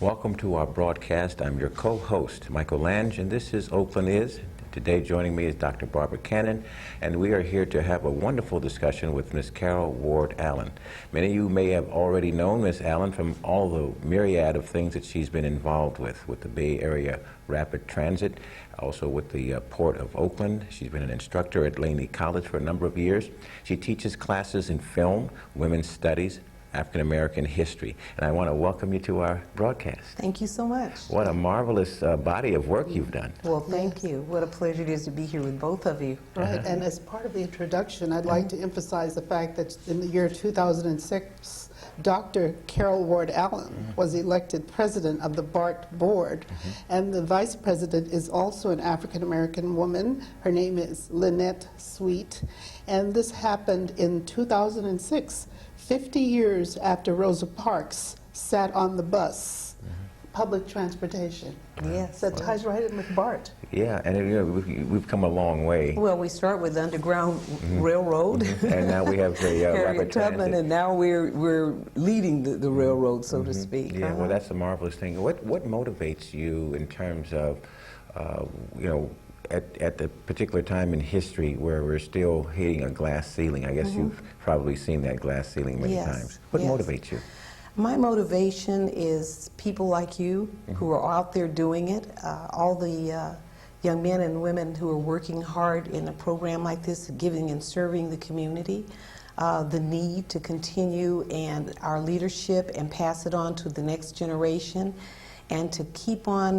Welcome to our broadcast. I'm your co-host, Michael Lange, and this is Oakland Is. Today joining me is Dr. Barbara Cannon, and we are here to have a wonderful discussion with Ms. Carol Ward Allen. Many of you may have already known Ms. Allen from all the myriad of things that she's been involved with the Bay Area Rapid Transit, also with the Port of Oakland. She's been an instructor at Laney College for a number of years. She teaches classes in film, women's studies, African American history. And I want to welcome you to our broadcast. Thank you so much. What a marvelous body of work you've done. Well, thank you. What a pleasure it is to be here with both of you. Right, and as part of the introduction, I'd like to emphasize the fact that in the year 2006, Dr. Carol Ward Allen was elected president of the B.A.R.T board, and the vice president is also an African American woman. Her name is Lynette Sweet, and this happened in 2006. 50 years after Rosa Parks sat on the bus, public transportation. Yes. That ties right in with B.A.R.T. Yeah, and you know, we've come a long way. Well, we start with the Underground Railroad. And now we have the rapid transit. And now we're leading the railroad, so to speak. Yeah, well, that's a marvelous thing. What motivates you in terms of, you know, at the particular time in history where we're still hitting a glass ceiling? I guess you've probably seen that glass ceiling many times. What motivates you? My motivation is people like you who are out there doing it, all the young men and women who are working hard in a program like this, giving and serving the community, the need to continue and our leadership and pass it on to the next generation, and to keep on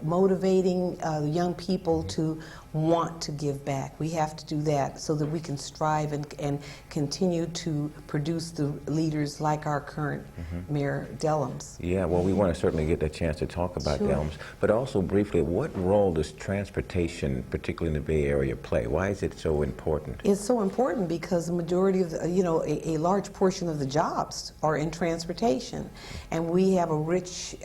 motivating the young people to want to give back. We have to do that so that we can strive and continue to produce the leaders like our current Mayor Dellums. Yeah, well, we want to certainly get a chance to talk about Dellums, but also briefly, what role does transportation, particularly in the Bay Area, play? Why is it so important? It's so important because the majority of, you know, a large portion of the jobs are in transportation, and we have a rich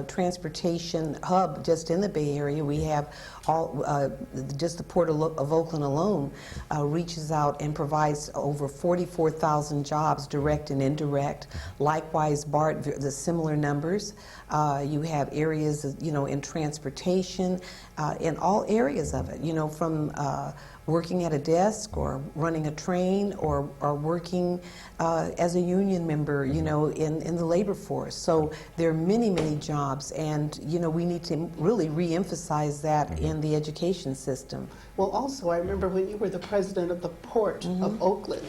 transportation hub just in the Bay Area. We have all, just the Port of Oakland alone reaches out and provides over 44,000 jobs, direct and indirect. Likewise, B.A.R.T, the similar numbers. You have areas, you know, in transportation, in all areas of it, you know, from working at a desk or running a train or working as a union member, you know, in the labor force. So there are many, many jobs, and, you know, we need to really re-emphasize that in the education system. Well, also, I remember when you were the president of the Port of Oakland,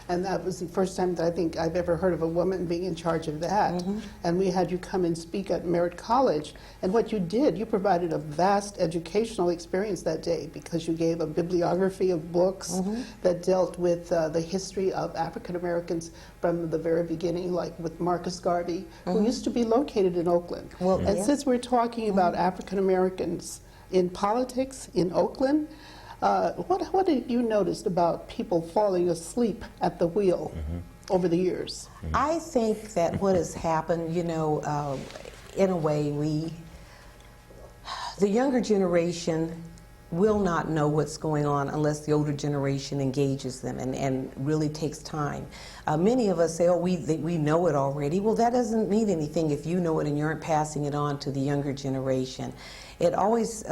and that was the first time that I think I've ever heard of a woman being in charge of that. And we had you come and speak at Merritt College. And what you did, you provided a vast educational experience that day because you gave a bibliography of books that dealt with the history of African Americans from the very beginning, like with Marcus Garvey, who used to be located in Oakland. Well, and since we're talking about African Americans in politics in Oakland, what have you noticed about people falling asleep at the wheel over the years? I think that what has happened, you know, in a way, the younger generation will not know what's going on unless the older generation engages them and really takes time. Many of us say, oh, we know it already. Well, that doesn't mean anything if you know it and you aren't passing it on to the younger generation. It always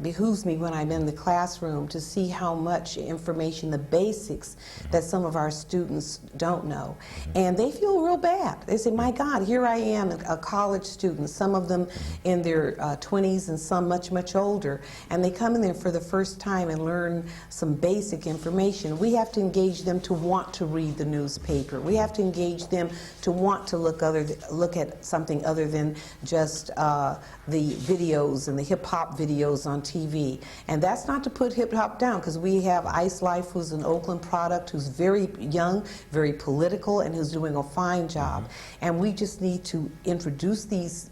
behooves me when I'm in the classroom to see how much information, the basics, that some of our students don't know. And they feel real bad. They say, my God, here I am, a college student, some of them in their 20s and some much, much older, and they come in there for the first time and learn some basic information. We have to engage them to want to read the newspaper. We have to engage them to want to look at something other than just the videos and the hip-hop videos on TV. And that's not to put hip-hop down, because we have Ice Life, who's an Oakland product, who's very young, very political, and who's doing a fine job. And we just need to introduce these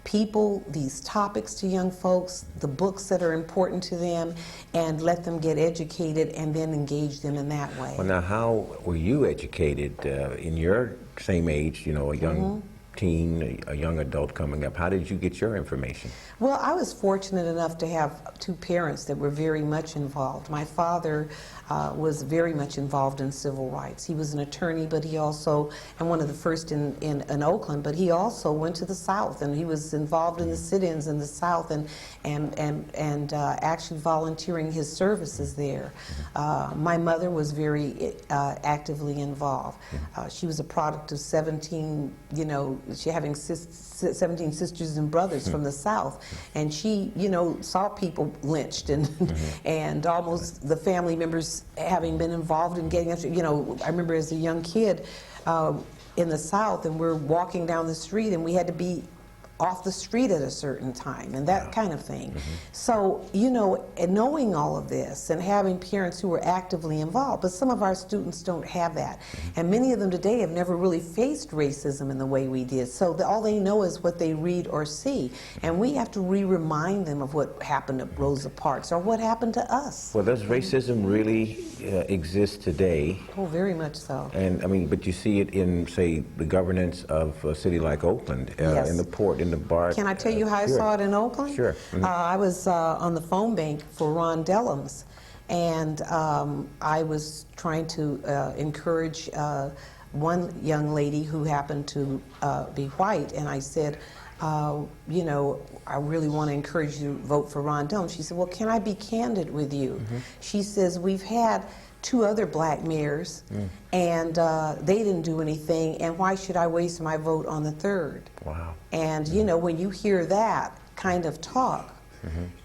people, these topics to young folks, the books that are important to them, and let them get educated and then engage them in that way. Well, now, how were you educated in your same age, you know, a young teen, a young adult coming up, how did you get your information? Well, I was fortunate enough to have two parents that were very much involved. My father was very much involved in civil rights. He was an attorney, but he also, and one of the first in Oakland, but he also went to the South, and he was involved in the sit-ins in the South and actually volunteering his services there. My mother was very actively involved. She was a product of 17, she having 17 sisters and brothers from the South, and she, saw people lynched and almost the family members having been involved in getting, I remember as a young kid in the South, and we're walking down the street, and we had to be off the street at a certain time and that kind of thing. So, and knowing all of this and having parents who were actively involved, but some of our students don't have that. And many of them today have never really faced racism in the way we did. So all they know is what they read or see. And we have to remind them of what happened at Rosa Parks or what happened to us. Well, does racism really exist today? Oh, very much so. And I mean, but you see it in, say, the governance of a city like Oakland, Yes. in the port, in the B.A.R.T. Can I tell you how I Sure. saw it in Oakland? Sure. I was on the phone bank for Ron Dellums, and I was trying to encourage one young lady who happened to be white, and I said, I really want to encourage you to vote for Ron Dellums. She said, well, can I be candid with you? She says, we've had 2 other black mayors, and they didn't do anything, and why should I waste my vote on the 3rd? Wow. And, when you hear that kind of talk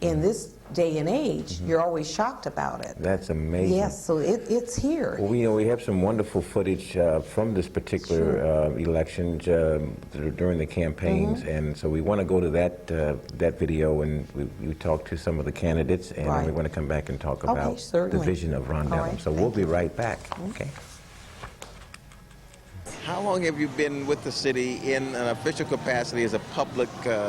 in this day and age, you're always shocked about it. That's amazing. Yes, so it's here. Well, we have some wonderful footage from this particular election during the campaigns, and so we want to go to that video, and we talk to some of the candidates, and Right. we want to come back and talk Okay, about the certainly. vision of Ron All Dellums. right, So we'll thank be you. right back. Okay. How long have you been with the city in an official capacity as a public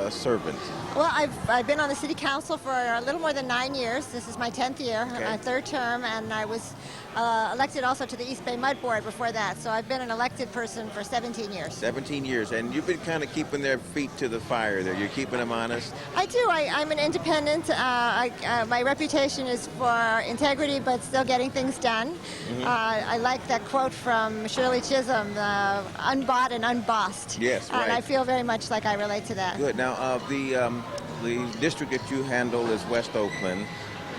servant? Well, I've been on the city council for a little more than 9 years. This is my 10th year, Okay. my 3rd term, and I was elected also to the East Bay Mud Board before that. So I've been an elected person for 17 years. 17 years, and you've been kind of keeping their feet to the fire there. You're keeping them honest. I do. I'm an independent. My reputation is for integrity, but still getting things done. I like that quote from Shirley Chisholm, unbought and unbossed. Yes, right. And I feel very much like I relate to that. Good. Now, the district that you handle is West Oakland,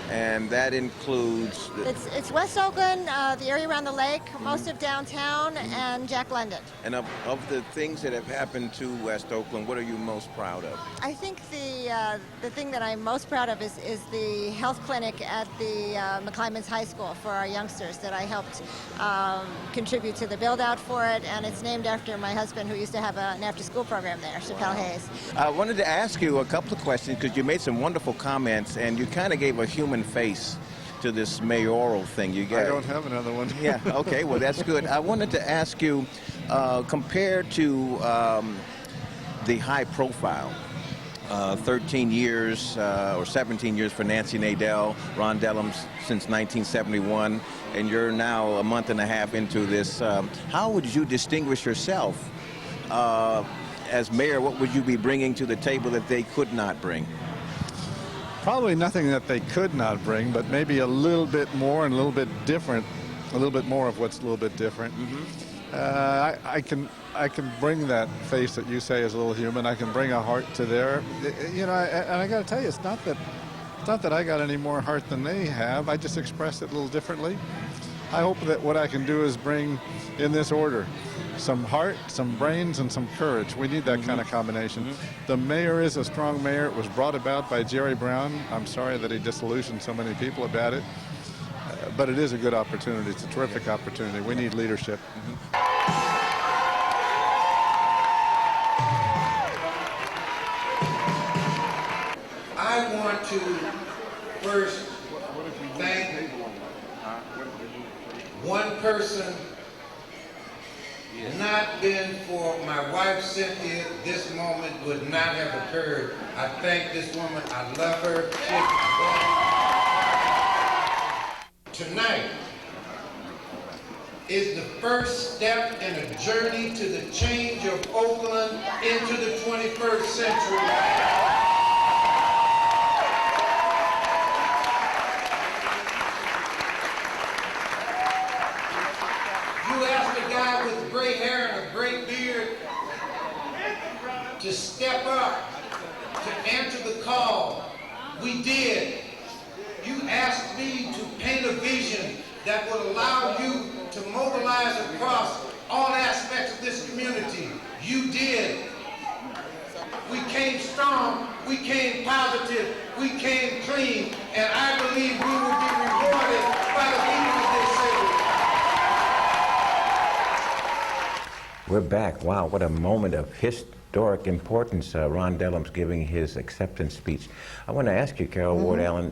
and that includes... It's West Oakland, the area around the lake, most of downtown, and Jack London. And of the things that have happened to West Oakland, what are you most proud of? I think the thing that I'm most proud of is the health clinic at the McClymonds High School for our youngsters that I helped contribute to the build-out for it, and it's named after my husband who used to have an after-school program there, Chappelle Hayes. I wanted to ask you a couple of questions because you made some wonderful comments, and you kind of gave a human face to this mayoral thing. I don't have another one. Yeah, okay, well, that's good. I wanted to ask you, compared to the high profile, 13 years or 17 years for Nancy Nadell, Ron Dellums since 1971, and you're now a month and a half into this. How would you distinguish yourself as mayor? What would you be bringing to the table that they could not bring? Probably nothing that they could not bring, but maybe a little bit more and a little bit different, a little bit more of what's a little bit different. I can bring that face that you say is a little human. I can bring a heart to there. And I got to tell you, it's not that I got any more heart than they have. I just express it a little differently. I hope that what I can do is bring in this order some heart, some brains, and some courage. We need that kind of combination. The mayor is a strong mayor. It was brought about by Jerry Brown. I'm sorry that he disillusioned so many people about it. But it is a good opportunity. It's a terrific opportunity. We need leadership. I want to first thank one person. Not been for my wife Cynthia, this moment would not have occurred. I thank this woman. I love her. Tonight, is the first step in a journey to the change of Oakland into the 21st century. You asked a guy with gray hair and a gray beard to step up, to answer the call. We did. You asked me to paint a vision that would allow you to mobilize across all aspects of this community. You did. We came strong, we came positive, we came clean, and I believe we will be rewarded by the people of this city. We're back. Wow, what a moment of historic importance. Ron Dellum's giving his acceptance speech. I want to ask you, Carol Ward Allen,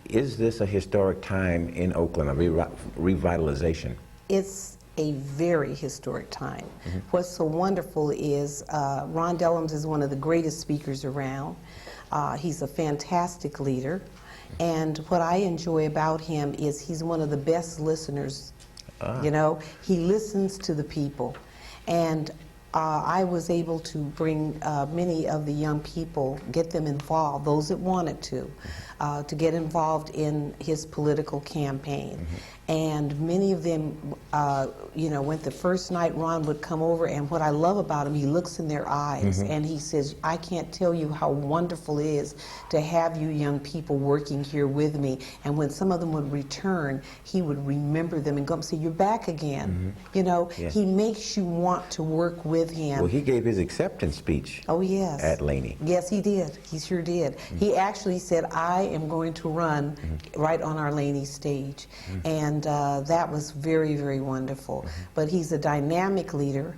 is this a historic time in Oakland, a revitalization? It's a very historic time. What's so wonderful is Ron Dellums is one of the greatest speakers around. He's a fantastic leader. And what I enjoy about him is he's one of the best listeners. You know, he listens to the people. And I was able to bring many of the young people, get them involved, those that wanted to get involved in his political campaign. And many of them, you know, went the first night. Ron would come over, and what I love about him, he looks in their eyes and he says, I can't tell you how wonderful it is to have you young people working here with me. And when some of them would return, he would remember them and go up and say, you're back again. You know, he makes you want to work with him. Well, he gave his acceptance speech at Laney. Yes, he did. He sure did. He actually said, I am going to run right on our Laney stage. And that was very, very wonderful. But he's a dynamic leader.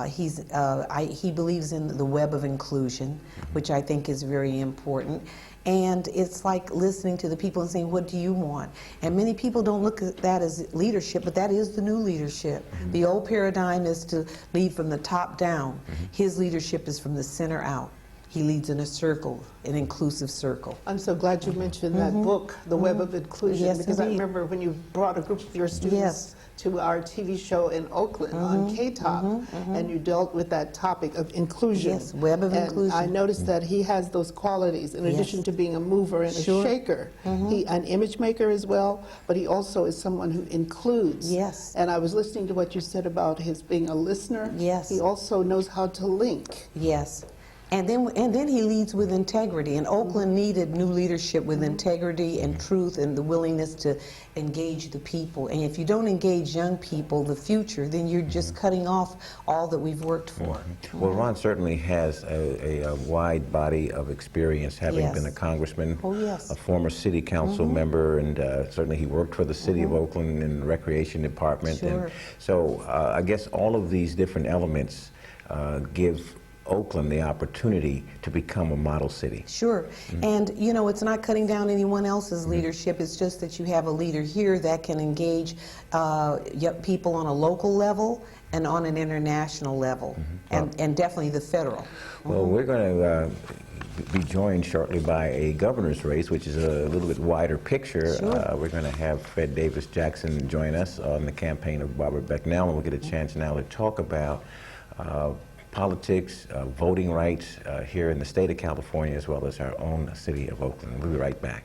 He believes in the web of inclusion, which I think is very important. And it's like listening to the people and saying, what do you want? And many people don't look at that as leadership, but that is the new leadership. The old paradigm is to lead from the top down. His leadership is from the center out. He leads in a circle, an inclusive circle. I'm so glad you mentioned that book, The Web of Inclusion, Yes, because I indeed. remember when you brought a group of your students to our TV show in Oakland on K-Top, and you dealt with that topic of inclusion. Yes, web of inclusion. I noticed that he has those qualities, in addition to being a mover and a shaker. He an image maker as well, but he also is someone who includes. Yes. And I was listening to what you said about his being a listener. Yes. He also knows how to link. Yes. And then he leads with integrity. And Oakland needed new leadership with integrity and truth and the willingness to engage the people. And if you don't engage young people, the future, then you're just cutting off all that we've worked for. Well, Ron certainly has a wide body of experience, having been a congressman, a former city council member, and certainly he worked for the city of Oakland in the recreation department. And so I guess all of these different elements give Oakland the opportunity to become a model city. Sure. And, you know, it's not cutting down anyone else's leadership. It's just that you have a leader here that can engage people on a local level and on an international level, and definitely the federal. Well, we're going to be joined shortly by a governor's race, which is a little bit wider picture. We're going to have Fred Davis Jackson join us on the campaign of Barbara Becknell, and we'll get a chance now to talk about politics, voting rights here in the state of California, as well as our own city of Oakland. We'll be right back.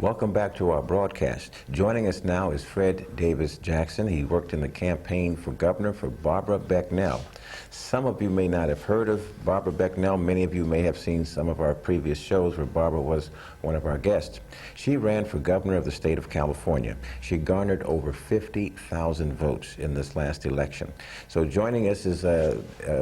Welcome back to our broadcast. Joining us now is Fred Davis Jackson. He worked in the campaign for governor for Barbara Becknell. Some of you may not have heard of Barbara Becknell. Many of you may have seen some of our previous shows where Barbara was one of our guests. She ran for governor of the state of California. She garnered over 50,000 votes in this last election. So joining us is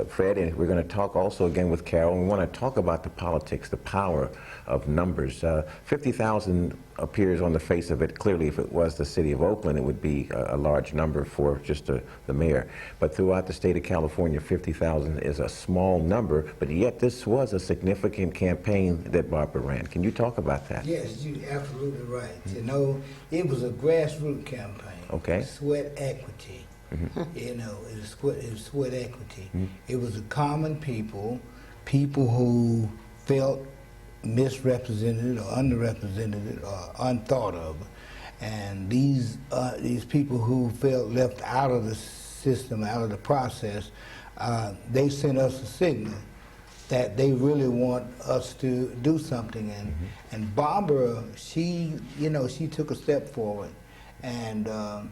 Fred, and we're going to talk also again with Carol. We want to talk about the politics, the power of numbers. 50,000 appears on the face of it. Clearly, if it was the city of Oakland, it would be a large number for just the mayor. But throughout the state of California, 50,000 is a small number, but yet this was a significant campaign that Barbara ran. Can you talk about that? Yes, you're absolutely right. You know, it was a grassroots campaign. Okay. Sweat equity. You know, it was sweat equity. It was the common people who felt misrepresented or underrepresented or unthought of, and these people who felt left out of the system, out of the process, they sent us a signal that they really want us to do something. And Barbara, she took a step forward, and to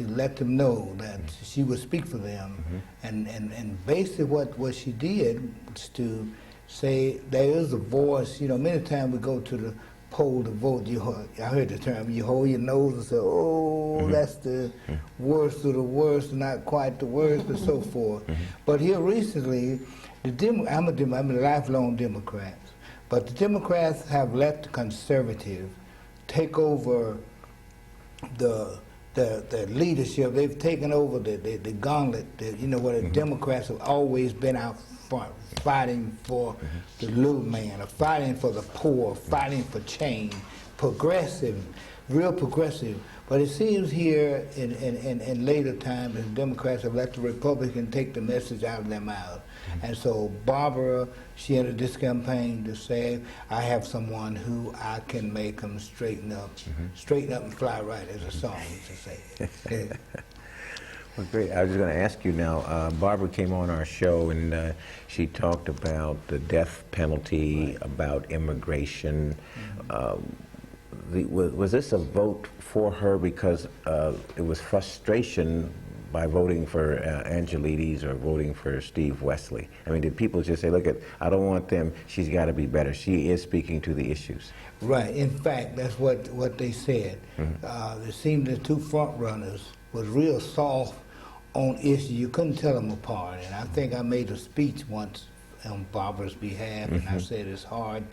let them know that she would speak for them, and basically what she did was to say there is a voice. You know, many times we go to the poll to vote. I heard the term, you hold your nose and say, oh, that's the worst of the worst, not quite the worst, and so forth. But here recently, I'm a lifelong Democrat, but the Democrats have let the conservative take over the leadership. They've taken over the gauntlet. Where the Democrats have always been out front, fighting for the little man, or fighting for the poor, fighting for change, progressive, real progressive. But it seems here in later times, the Democrats have let the Republicans take the message out of their mouth. And so Barbara, she entered this campaign to say, I have someone who I can make them straighten up and fly right, as a song used to say. Well, great. I was going to ask you now, Barbara came on our show and she talked about the death penalty, about immigration. Was this a vote for her because it was frustration by voting for Angelides or voting for Steve Wesley? I mean, did people just say, look, I don't want them, she's got to be better. She is speaking to the issues. Right. In fact, that's what they said. It seemed the two front runners was real soft on issues. You couldn't tell them apart. And I think I made a speech once on Barbara's behalf, and I said it's hard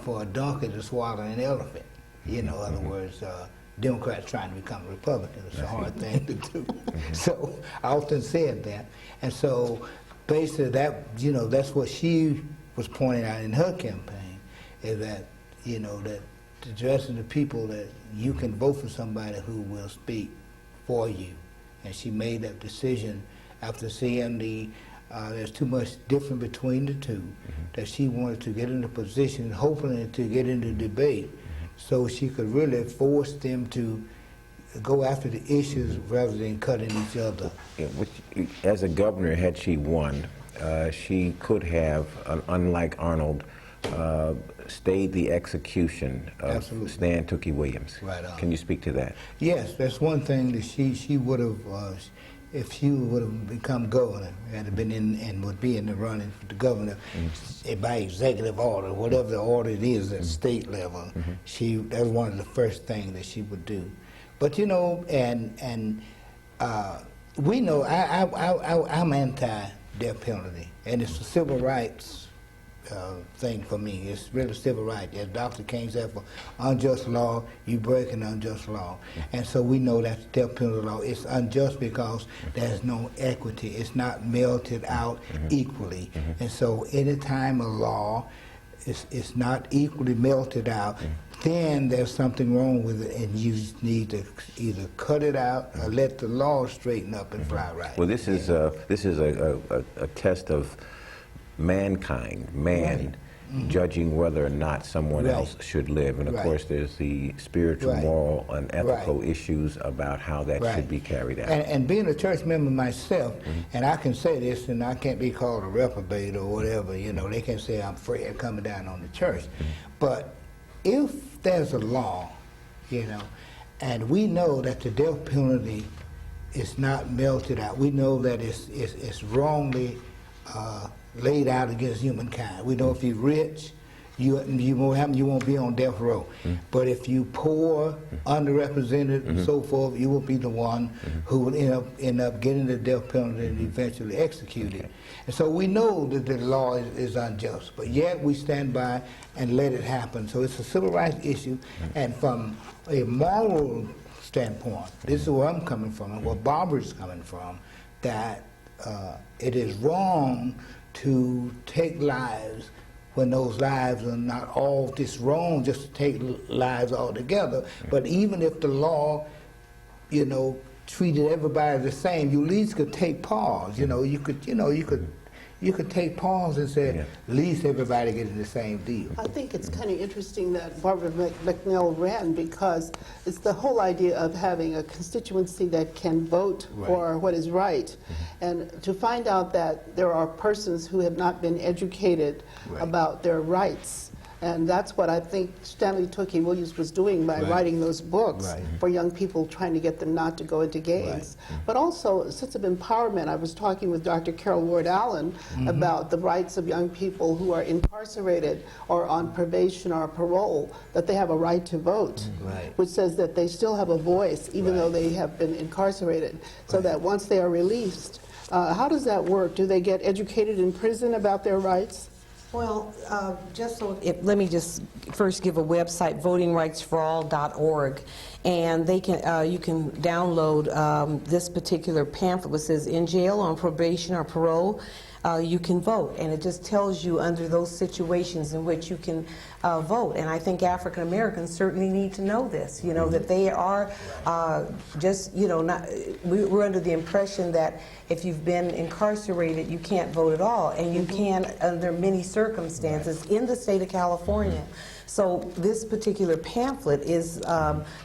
for a donkey to swallow an elephant. In other words, Democrats trying to become Republicans. It's a hard thing to do. So I often said that. And so basically that's what she was pointing out in her campaign, is that, that addressing the people that you can vote for somebody who will speak for you. And she made that decision after seeing there's too much difference between the two, that she wanted to get in a position, hoping to get into debate, so she could really force them to go after the issues rather than cutting each other. Yeah, as a governor, had she won, she could have, unlike Arnold, stayed the execution of Stan Tookie Williams. Right on. Can you speak to that? Yes, that's one thing that she would have, if she would have become governor, had been in and would be in the running for the governor by executive order, whatever the order it is at state level, that's one of the first things that she would do. But we know I'm anti-death penalty, and it's a civil rights thing for me. It's really civil rights. As Dr. King said, for unjust law, you break an unjust law. And so we know that the death penalty law is unjust because there's no equity. It's not melted out equally. And so any time a law is not equally melted out, then there's something wrong with it, and you need to either cut it out or let the law straighten up and fly right. Well, this is a test of mankind, man, judging whether or not someone Right. else should live. And of Right. course, there's the spiritual, Right. moral, and ethical Right. issues about how that Right. should be carried out. And being a church member myself, and I can say this, and I can't be called a reprobate or whatever, you know, they can say I'm afraid of coming down on the church. But if there's a law, you know, and we know that the death penalty is not melted out, we know that it's wrongly laid out against humankind. We know if you're rich, you won't be on death row. But if you poor, underrepresented, and so forth, you will be the one who will end up getting the death penalty and eventually executed. And so we know that the law is unjust, but yet we stand by and let it happen. So it's a civil rights issue, and from a moral standpoint, this is where I'm coming from and where Barbara's coming from, that it is wrong to take lives when those lives are not all just wrong just to take lives altogether. But even if the law, you know, treated everybody the same, you at least could take pause. You could take pause and say, at least everybody getting the same deal. I think it's kind of interesting that Barbara McNeil ran, because it's the whole idea of having a constituency that can vote for what is right. And to find out that there are persons who have not been educated about their rights. And that's what I think Stanley Tookie Williams was doing by writing those books for young people, trying to get them not to go into gangs. But also a sense of empowerment. I was talking with Dr. Carol Ward Allen about the rights of young people who are incarcerated or on probation or parole, that they have a right to vote, which says that they still have a voice even though they have been incarcerated, so that once they are released, how does that work? Do they get educated in prison about their rights? Well, let me just first give a website, votingrightsforall.org, and they can you can download this particular pamphlet which says, in jail, on probation or parole, you can vote, and it just tells you under those situations in which you can vote. And I think African Americans certainly need to know this, you know, that they are just, you know, not, we're under the impression that if you've been incarcerated, you can't vote at all, and you can under many circumstances in the state of California. So this particular pamphlet is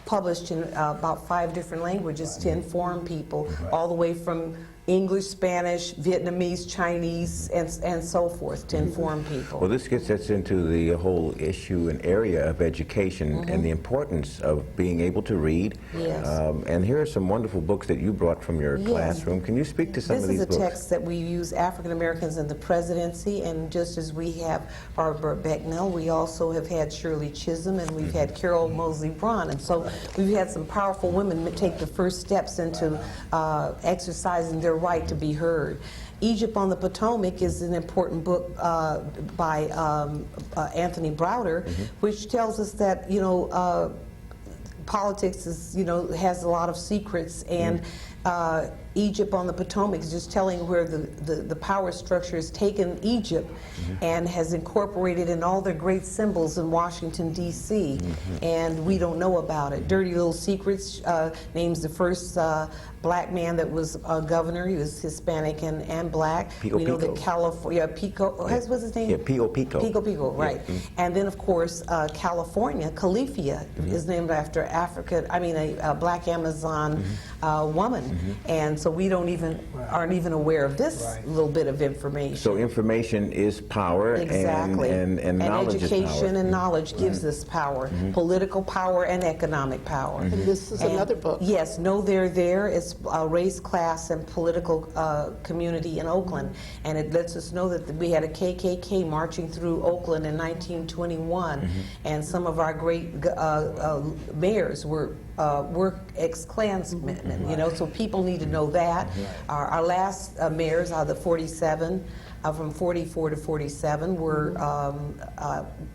published in about 5 different languages to inform people, all the way from English, Spanish, Vietnamese, Chinese, and so forth, to inform people. Well, this gets us into the whole issue and area of education and the importance of being able to read. Yes. And here are some wonderful books that you brought from your classroom. Can you speak to some of these books? This is a text that we use, African Americans in the Presidency, and just as we have Barbara Becknell, we also have had Shirley Chisholm, and we've had Carol Moseley Braun, and so we've had some powerful women take the first steps into exercising their right to be heard. Egypt on the Potomac is an important book by Anthony Browder, which tells us that, you know, politics is, you know, has a lot of secrets, and Egypt on the Potomac is just telling where the power structure has taken Egypt and has incorporated in all their great symbols in Washington, D.C., and we don't know about it. Dirty Little Secrets names the first black man that was governor. He was Hispanic and black. Pico we know Pico. that California, Pico, what's his name? Yeah, Pio Pico. Pico Pico, right. And then, of course, California, Califia, is named after a black Amazon woman. And so we don't aren't even aware of this little bit of information. So information is power, Exactly. and knowledge education is power. and knowledge gives us power, political power and economic power. And this is another book. Yes, Know They're There. It's race, class, and political community in Oakland, and it lets us know that we had a KKK marching through Oakland in 1921, and some of our great mayors were ex-Klansmen, you know, so people need to know that. Our last mayors are the 47, from 44 to 47 were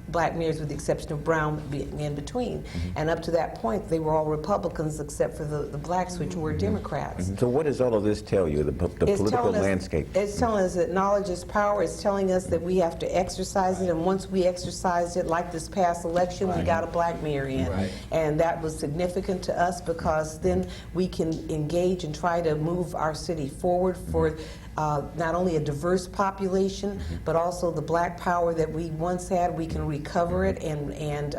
black mayors, with the exception of Brown being in between. And up to that point, they were all Republicans except for the blacks, which were Democrats. So what does all of this tell you, the political landscape? It's telling us that knowledge is power. It's telling us that we have to exercise it, and once we exercise it, like this past election, we got a black mayor in. And that was significant to us, because then we can engage and try to move our city forward for not only a diverse population, but also the black power that we once had. We can recover it and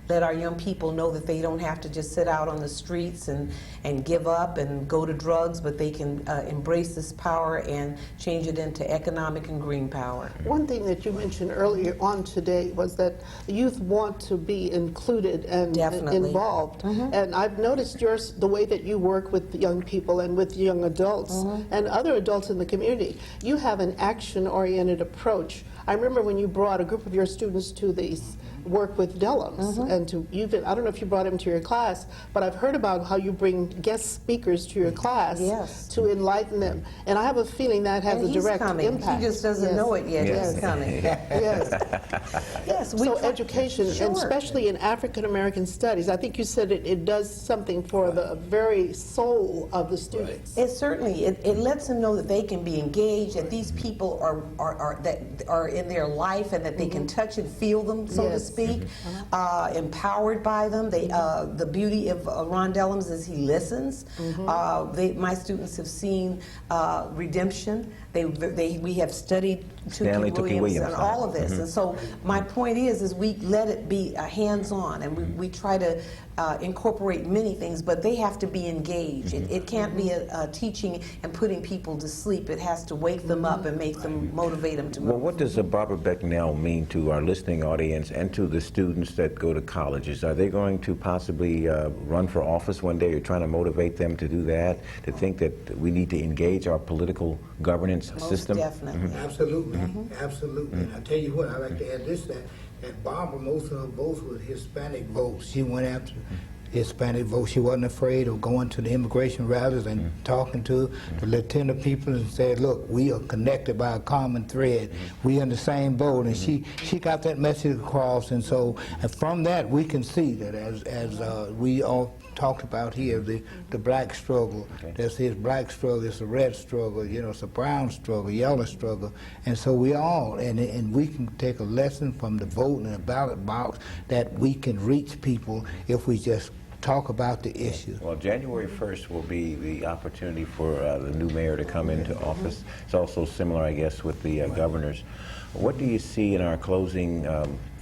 let our young people know that they don't have to just sit out on the streets and give up and go to drugs, but they can embrace this power and change it into economic and green power. One thing that you mentioned earlier on today was that youth want to be included and Definitely. involved. And I've noticed the way that you work with young people and with young adults and other adults in the community. You have an action-oriented approach. I remember when you brought a group of your students to these work with Dellums, and I don't know if you brought him to your class, but I've heard about how you bring guest speakers to your class Yes. to enlighten them. And I have a feeling that has And a he's direct coming. impact. He just doesn't know it yet. Yes. He's coming. Yes. Yes, So try- education, Sure. and especially in African American studies, I think you said it does something for the very soul of the students. It certainly it lets them know that they can be engaged, that these people that are in their life, and that they can touch and feel them, so to Yes. speak, empowered by them. The beauty of Ron Dellums is he listens. My students have seen redemption. We have studied Stanley Tookie Williams. and all of this. And so my point is we let it be hands-on, and we try to incorporate many things, but they have to be engaged. It can't be a teaching and putting people to sleep. It has to wake them up and make them, motivate them to move. Well, what does Barbara Becknell mean to our listening audience and to the students that go to colleges? Are they going to possibly run for office one day? You're trying to motivate them to do that, to think that we need to engage our political governance Most system? definitely. Absolutely, absolutely. And I tell you what, I like to add this, that Barbara, most of her votes were Hispanic votes. She went after Hispanic votes. She wasn't afraid of going to the immigration rallies and talking to the Latino people and said, look, we are connected by a common thread. We in the same boat. And she got that message across. And so from that, we can see that as we all talked about here, the black struggle. There's his black struggle, it's a red struggle, it's a brown struggle, yellow struggle. And so we all, and we can take a lesson from the vote and the ballot box that we can reach people if we just talk about the issue. Well, January 1st will be the opportunity for the new mayor to come into office. It's also similar, I guess, with the governors. What do you see in our closing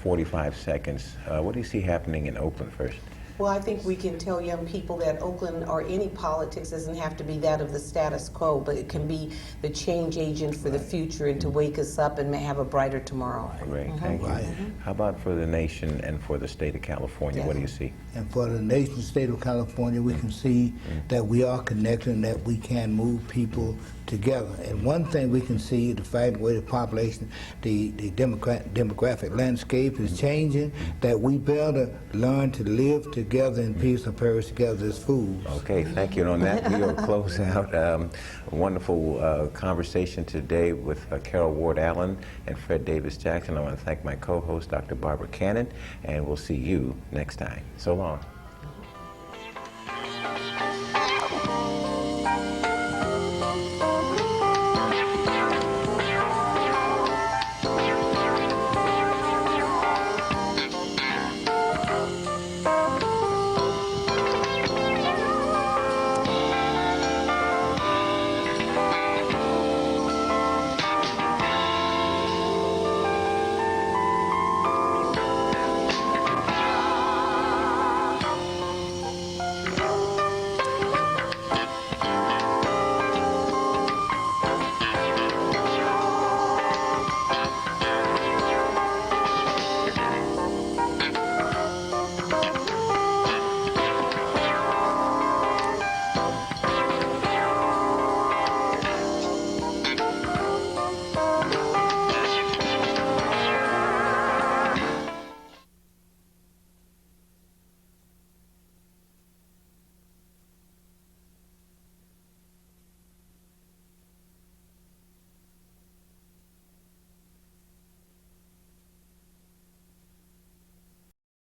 45 seconds? What do you see happening in Oakland first? Well, I think we can tell young people that Oakland or any politics doesn't have to be that of the status quo, but it can be the change agent for the future and to wake us up and have a brighter tomorrow. Great, thank you. How about for the nation and for the state of California? What do you see? And for the nation, state of California, we can see that we are connected and that we can move people together. And one thing we can see, the fact the way the population, the demographic landscape is changing, that we better learn to live together in peace and perish together as fools. Okay, thank you. And on that, we will close out a wonderful conversation today with Carol Ward Allen and Fred Davis Jackson. I want to thank my co-host, Dr. Barbara Cannon, and we'll see you next time. So long.